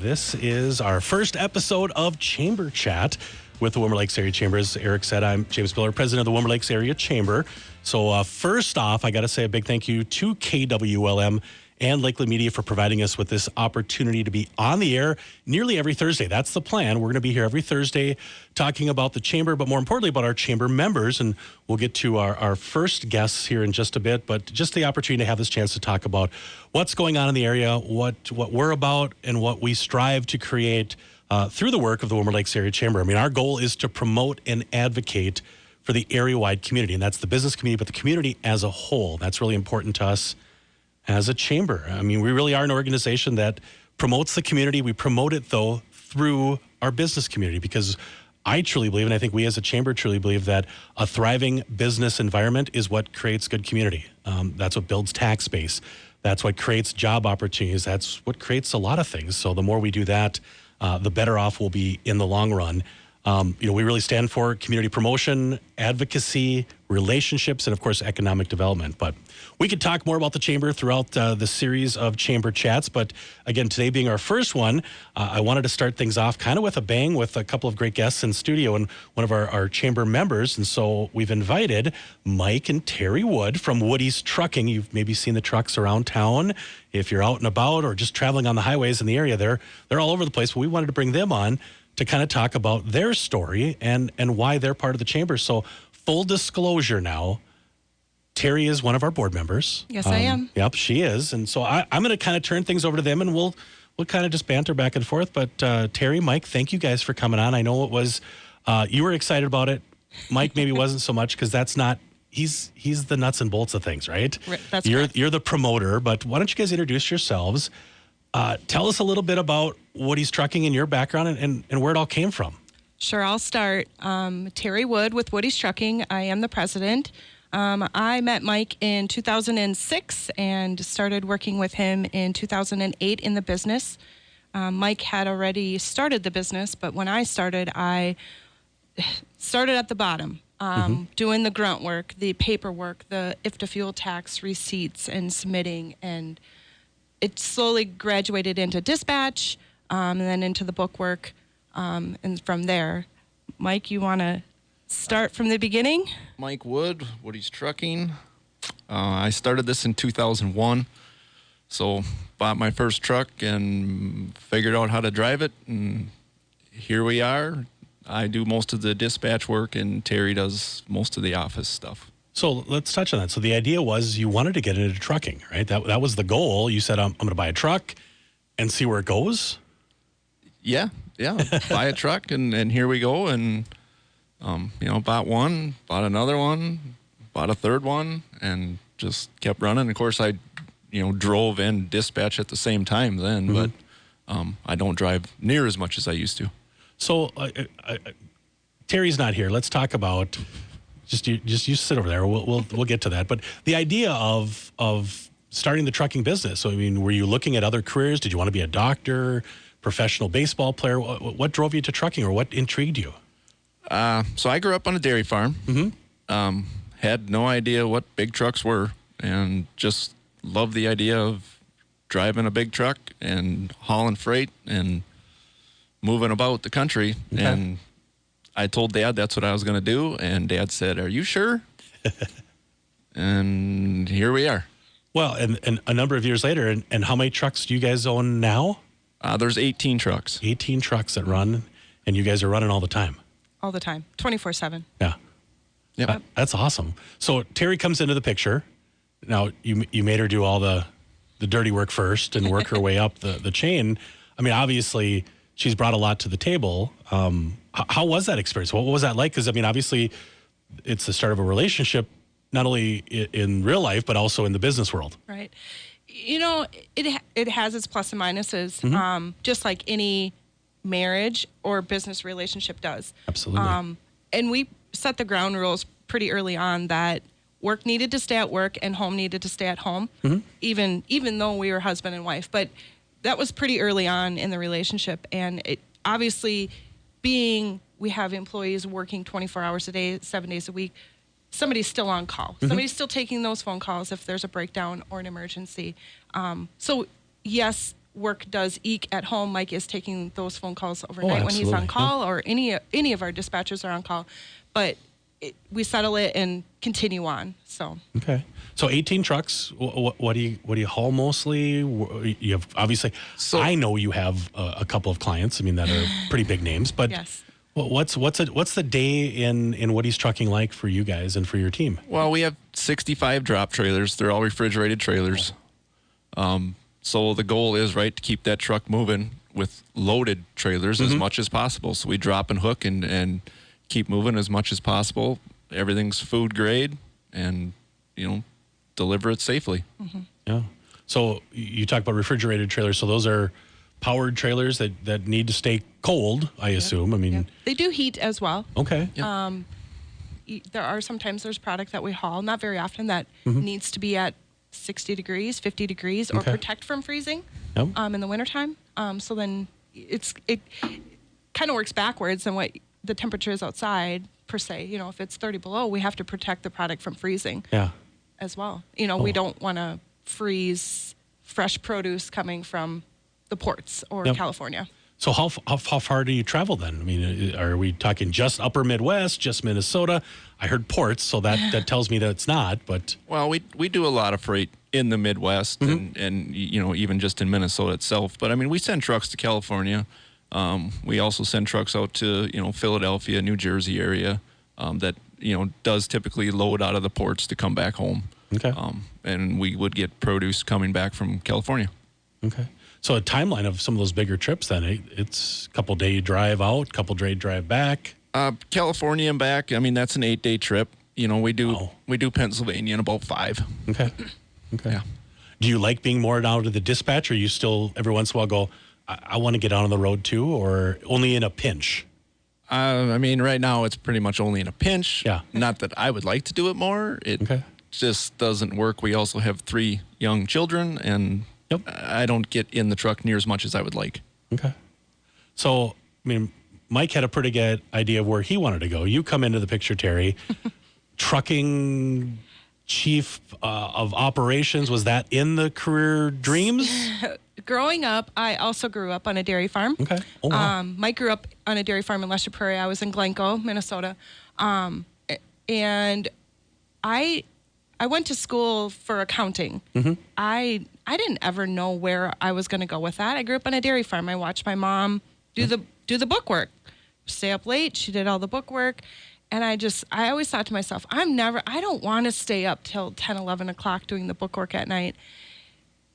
This is our first episode of Chamber Chat with the Warmer Lakes Area Chamber. As Eric said, I'm James Miller, president of the Warmer Lakes Area Chamber. So first off, I got to say a big thank you to KWLM and Lakeland Media for providing us with this opportunity to be on the air nearly every Thursday. That's the plan. We're going to be here every Thursday talking about the Chamber, but more importantly about our Chamber members. And we'll get to our first guests here in just a bit, but just the opportunity to have this chance to talk about what's going on in the area, what we're about, and what we strive to create through the work of the Warmer Lakes Area Chamber. I mean, our goal is to promote and advocate for the area-wide community, and that's the business community, but the community as a whole. That's really important to us as a chamber. I mean, we really are an organization that promotes the community. We promote it, though, through our business community, because I truly believe, and I think we as a chamber truly believe, that a thriving business environment is what creates good community. That's what builds tax base. That's what creates job opportunities. That's what creates a lot of things. So the more we do that, the better off we'll be in the long run. We really stand for community promotion, advocacy, relationships, and of course, economic development. But we could talk more about the Chamber throughout the series of Chamber Chats. But again, today being our first one, I wanted to start things off kind of with a bang with a couple of great guests in studio and one of our Chamber members. And so we've invited Mike and Terri Wood from Woody's Trucking. You've maybe seen the trucks around town. If you're out and about or just traveling on the highways in the area, they're all over the place. But we wanted to bring them on to kind of talk about their story and why they're part of the Chamber. So full disclosure now, Terri is one of our board members. Yes, I am. Yep, she is. And so I'm going to kind of turn things over to them, and we'll kind of just banter back and forth. But Terri, Mike, thank you guys for coming on. I know it was, you were excited about it. Mike maybe wasn't so much, because that's not, he's the nuts and bolts of things, right? That's You're the promoter, but why don't you guys introduce yourselves? Tell us a little bit about Woody's Trucking and your background and where it all came from. Sure, I'll start. Terri Wood with Woody's Trucking. I am the president. I met Mike in 2006 and started working with him in 2008 in the business. Mike had already started the business, but when I started at the bottom, doing the grunt work, the paperwork, the IFTA fuel tax receipts and submitting, and it slowly graduated into dispatch, and then into the book work, and from there. Mike, you want to start from the beginning? Mike Wood, Woody's Trucking. I started this in 2001, so bought my first truck and figured out how to drive it, and here we are. I do most of the dispatch work, and Terri does most of the office stuff. So let's touch on that. So the idea was you wanted to get into trucking, right? That was the goal. You said, I'm going to buy a truck and see where it goes. Yeah. Buy a truck, and here we go. And, bought one, bought another one, bought a third one, and just kept running. Of course, I, drove and dispatch at the same time then, but I don't drive near as much as I used to. So Terry's not here. Let's talk about... Just you sit over there. We'll get to that. But the idea of starting the trucking business. So I mean, were you looking at other careers? Did you want to be a doctor, professional baseball player? What drove you to trucking, or what intrigued you? So I grew up on a dairy farm. Had no idea what big trucks were, and just loved the idea of driving a big truck and hauling freight and moving about the country. Okay. And I told Dad that's what I was going to do, and Dad said, "Are you sure?" And here we are. Well, and a number of years later, and how many trucks do you guys own now? There's 18 trucks. 18 trucks that run, and you guys are running all the time? All the time, 24/7. Yeah. Yep. That's awesome. So Terri comes into the picture. Now, you made her do all the dirty work first and work her way up the chain. I mean, obviously, she's brought a lot to the table. How was that experience? What was that like? Because, I mean, obviously, it's the start of a relationship, not only in real life, but also in the business world. Right. It has its plus and minuses, just like any marriage or business relationship does. Absolutely. And we set the ground rules pretty early on that work needed to stay at work and home needed to stay at home, even though we were husband and wife. But that was pretty early on in the relationship. And it obviously, we have employees working 24 hours a day, 7 days a week, somebody's still on call. Somebody's still taking those phone calls if there's a breakdown or an emergency. So yes, work does eke at home, Mike is taking those phone calls overnight when he's absolutely. on call, or any of our dispatchers are on call. But we settle it and continue on. So Okay. So 18 trucks. What do you haul mostly? You have obviously. So- I know you have a couple of clients. I mean, that are pretty big names. But yes. what's the day in Woody's Trucking like for you guys and for your team? Well, we have 65 drop trailers. They're all refrigerated trailers. So the goal is, right, to keep that truck moving with loaded trailers as much as possible. So we drop and hook and keep moving as much as possible. Everything's food grade, and deliver it safely. Yeah. So you talk about refrigerated trailers. So those are powered trailers that need to stay cold, I assume. I mean, They do heat as well. okay. There are sometimes there's product that we haul, not very often, that needs to be at 60 degrees, 50 degrees, or Okay. protect from freezing Yep. in the wintertime. So then it kind of works backwards than what the temperature is outside, per se. If it's 30 below, we have to protect the product from freezing Yeah. as well. We don't want to freeze fresh produce coming from the ports or Yep. California. So how far do you travel then? I mean, are we talking just upper Midwest, just Minnesota? I heard ports, so that tells me that it's not. But Well, we do a lot of freight in the Midwest and even just in Minnesota itself. But I mean, we send trucks to California. We also send trucks out to Philadelphia, New Jersey area that does typically load out of the ports to come back home. okay, And we would get produce coming back from California. okay. So a timeline of some of those bigger trips then, it's a couple day drive out, couple day drive back. California and back. I mean, that's an 8-day trip. We do Wow. we do Pennsylvania in about 5. Okay, okay. Yeah. Do you like being more down to the dispatch, or you still every once in a while go, I want to get out on the road too, or only in a pinch? I mean, right now it's pretty much only in a pinch. Yeah. Not that I would like to do it more. It Okay. just doesn't work. We also have 3 young children, and Yep. I don't get in the truck near as much as I would like. Okay. So, I mean, Mike had a pretty good idea of where he wanted to go. You come into the picture, Terry. Trucking chief of operations, was that in the career dreams? Growing up, I also grew up on a dairy farm. Okay. Oh, wow. Mike grew up on a dairy farm in Lester Prairie. I was in Glencoe, Minnesota. And I went to school for accounting. I didn't ever know where I was going to go with that. I grew up on a dairy farm. I watched my mom do the book work, stay up late. She did all the book work. And I always thought to myself, I don't want to stay up till 10, 11 o'clock doing the book work at night.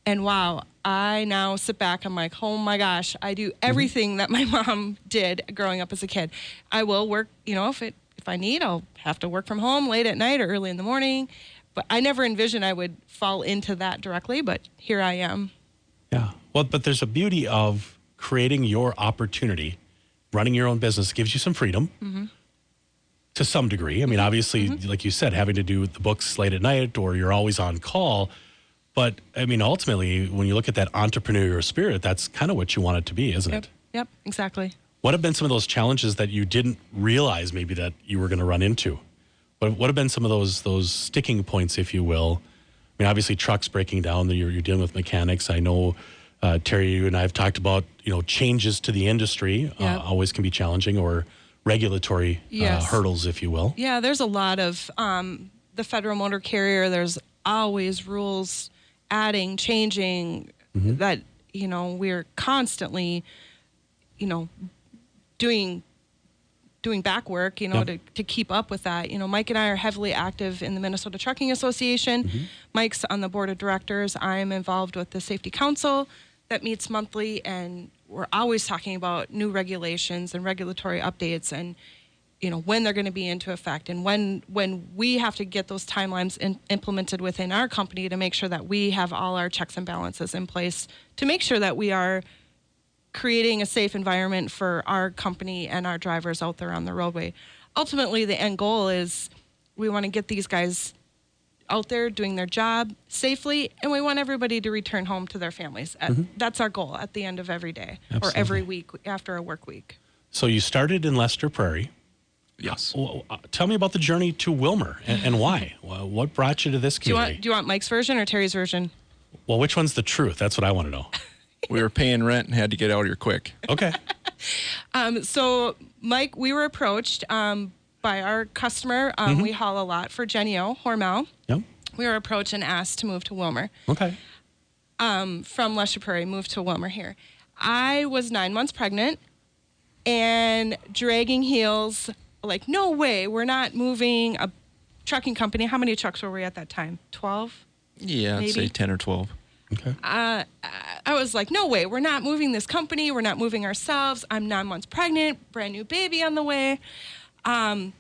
And wow, I now sit back, I'm like, oh my gosh, I do everything that my mom did growing up as a kid. I will work, if I need, I'll have to work from home late at night or early in the morning. But I never envisioned I would fall into that directly, but here I am. Yeah. Well, but there's a beauty of creating your opportunity, running your own business gives you some freedom to some degree. I mean, obviously, like you said, having to do the books late at night or you're always on call. But I mean, ultimately, when you look at that entrepreneurial spirit, that's kind of what you want it to be, isn't it? Yep, exactly. What have been some of those challenges that you didn't realize maybe that you were going to run into? What have been some of those sticking points, if you will? I mean, obviously, trucks breaking down. You're dealing with mechanics. I know, Terry, you and I have talked about changes to the industry. Yep. Always can be challenging, or regulatory Yes. hurdles, if you will. Yeah, there's a lot of the federal motor carrier. There's always rules adding, changing that, we're constantly, doing back work, to keep up with that. Mike and I are heavily active in the Minnesota Trucking Association. Mike's on the board of directors. I'm involved with the Safety Council that meets monthly, and we're always talking about new regulations and regulatory updates and, when they're going to be into effect, and when we have to get those timelines implemented within our company to make sure that we have all our checks and balances in place to make sure that we are creating a safe environment for our company and our drivers out there on the roadway. Ultimately, the end goal is we want to get these guys out there doing their job safely, and we want everybody to return home to their families. That's our goal at the end of every day. Absolutely. Or every week after a work week. So you started in Lester Prairie. Yes. Well, tell me about the journey to Wilmer and why. What brought you to this Do community? you want Mike's version or Terry's version? Well, which one's the truth? That's what I want to know. We were paying rent and had to get out of here quick. Okay. So, Mike, we were approached by our customer. We haul a lot for Genio, Hormel. Yep. We were approached and asked to move to Wilmer. Okay. From Lesher Prairie, moved to Wilmer here. I was 9 months pregnant and dragging heels, like, no way, we're not moving a trucking company. How many trucks were we at that time? 12? Yeah, I'd say 10 or 12. Okay. I was like, no way, we're not moving this company. We're not moving ourselves. I'm 9 months pregnant, brand new baby on the way.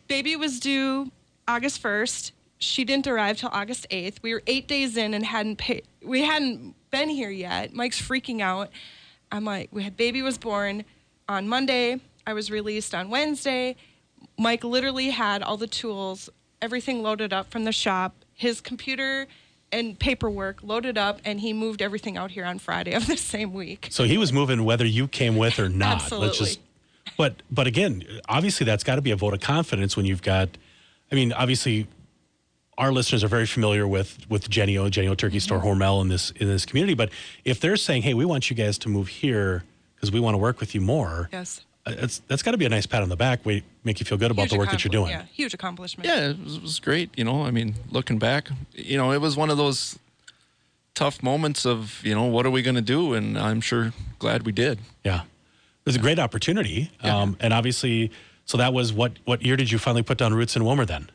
Baby was due August 1st. She didn't arrive till August 8th. We were 8 days in and we hadn't been here yet. Mike's freaking out. I'm like, baby was born on Monday. I was released on Wednesday. Mike literally had all the tools, everything loaded up from the shop, his computer and paperwork loaded up, and he moved everything out here on Friday of the same week. So he was moving whether you came with or not. Absolutely. But again, obviously that's got to be a vote of confidence when you've got, I mean, obviously our listeners are very familiar with Genio Turkey Store, Hormel in this community. But if they're saying, hey, we want you guys to move here because we want to work with you more, Yes. That's got to be a nice pat on the back, make you feel good about the work that you're doing. Yeah, huge accomplishment. Yeah, it was great. I mean, looking back, it was one of those tough moments of, what are we going to do? And I'm sure glad we did. Yeah. It was a great opportunity. And obviously, so that was what year did you finally put down roots in Wilmer then?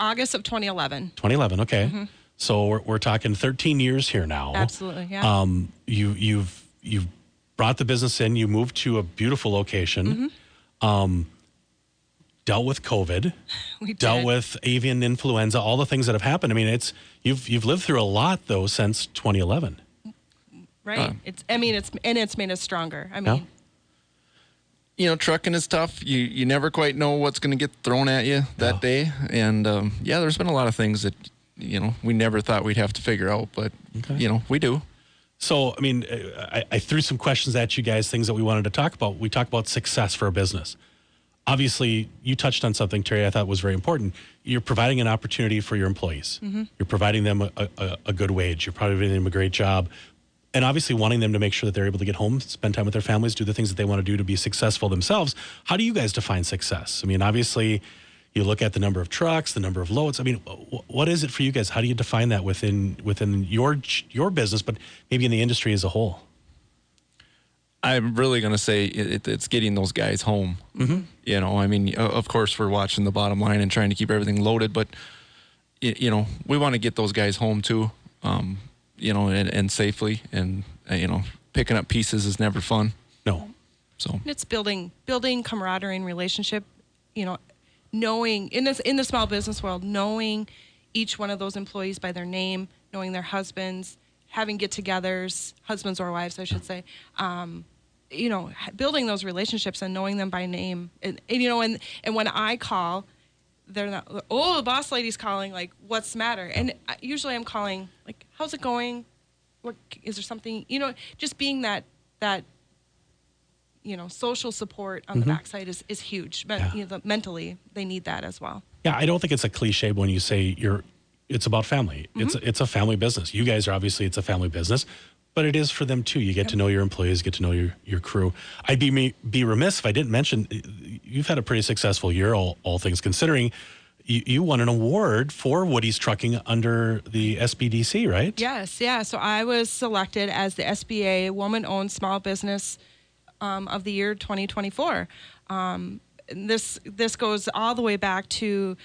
August of 2011. 2011, okay. So we're talking 13 years here now. Absolutely, yeah. You've brought the business in. You moved to a beautiful location. Dealt with COVID. We dealt did. with avian influenza. All the things that have happened. I mean, you've lived through a lot though since 2011. Right. It's made us stronger. I mean. Trucking is tough. You never quite know what's going to get thrown at you that day. And, there's been a lot of things that, we never thought we'd have to figure out. But, we do. So, I mean, I threw some questions at you guys, things that we wanted to talk about. We talk about success for a business. Obviously, you touched on something, Terry, I thought was very important. You're providing an opportunity for your employees. You're providing them a good wage. You're providing them a great job. And obviously wanting them to make sure that they're able to get home, spend time with their families, do the things that they want to do to be successful themselves. How do you guys define success? I mean, obviously, you look at the number of trucks, the number of loads. I mean, what is it for you guys? How do you define that within your business, but maybe in the industry as a whole? I'm really going to say it's getting those guys home. I mean, of course, we're watching the bottom line and trying to keep everything loaded, but, we want to get those guys home too. And safely, and picking up pieces is never fun. No. So it's building camaraderie and relationship. Knowing in the small business world, knowing each one of those employees by their name, knowing their husbands, having get-togethers, husbands or wives, I should say. Building those relationships and knowing them by name, and when I call, they're not, oh, the boss lady's calling, like, what's the matter? And usually I'm calling, like, how's it going? What is there something, just being that social support on the backside is huge. But mentally, they need that as well. Yeah, I don't think it's a cliche when you say it's about family. It's a family business. You guys are obviously, it's a family business, but it is for them too. You get to know your employees, get to know your crew. I'd be remiss if I didn't mention, you've had a pretty successful year, all things considering. You won an award for Woody's Trucking under the SBDC, right? Yes, yeah. So I was selected as the SBA Woman-Owned Small Business of the Year 2024. This goes all the way back to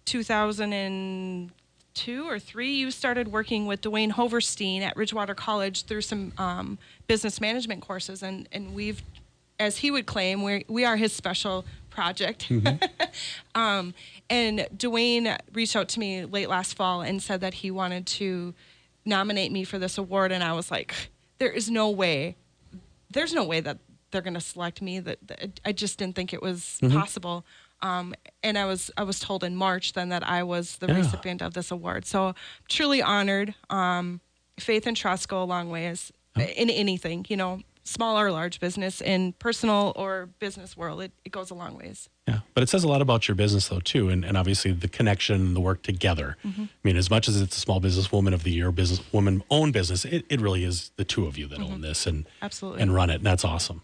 2002 or 3. You started working with Dwayne Hoverstein at Ridgewater College through some business management courses, and we've, as he would claim, we are his special project. And Dwayne reached out to me late last fall and said that he wanted to nominate me for this award, and I was like, there's no way that they're going to select me. That I just didn't think it was possible. And I was told in March then that I was the recipient of this award. So truly honored. Faith and trust go a long way in anything, small or large business, in personal or business world, it goes a long ways. Yeah, but it says a lot about your business, though, too, and obviously the connection and the work together. I mean, as much as it's a Small Business Woman of the Year, business woman-owned business, it really is the two of you that own this and Absolutely. and run it, and that's awesome.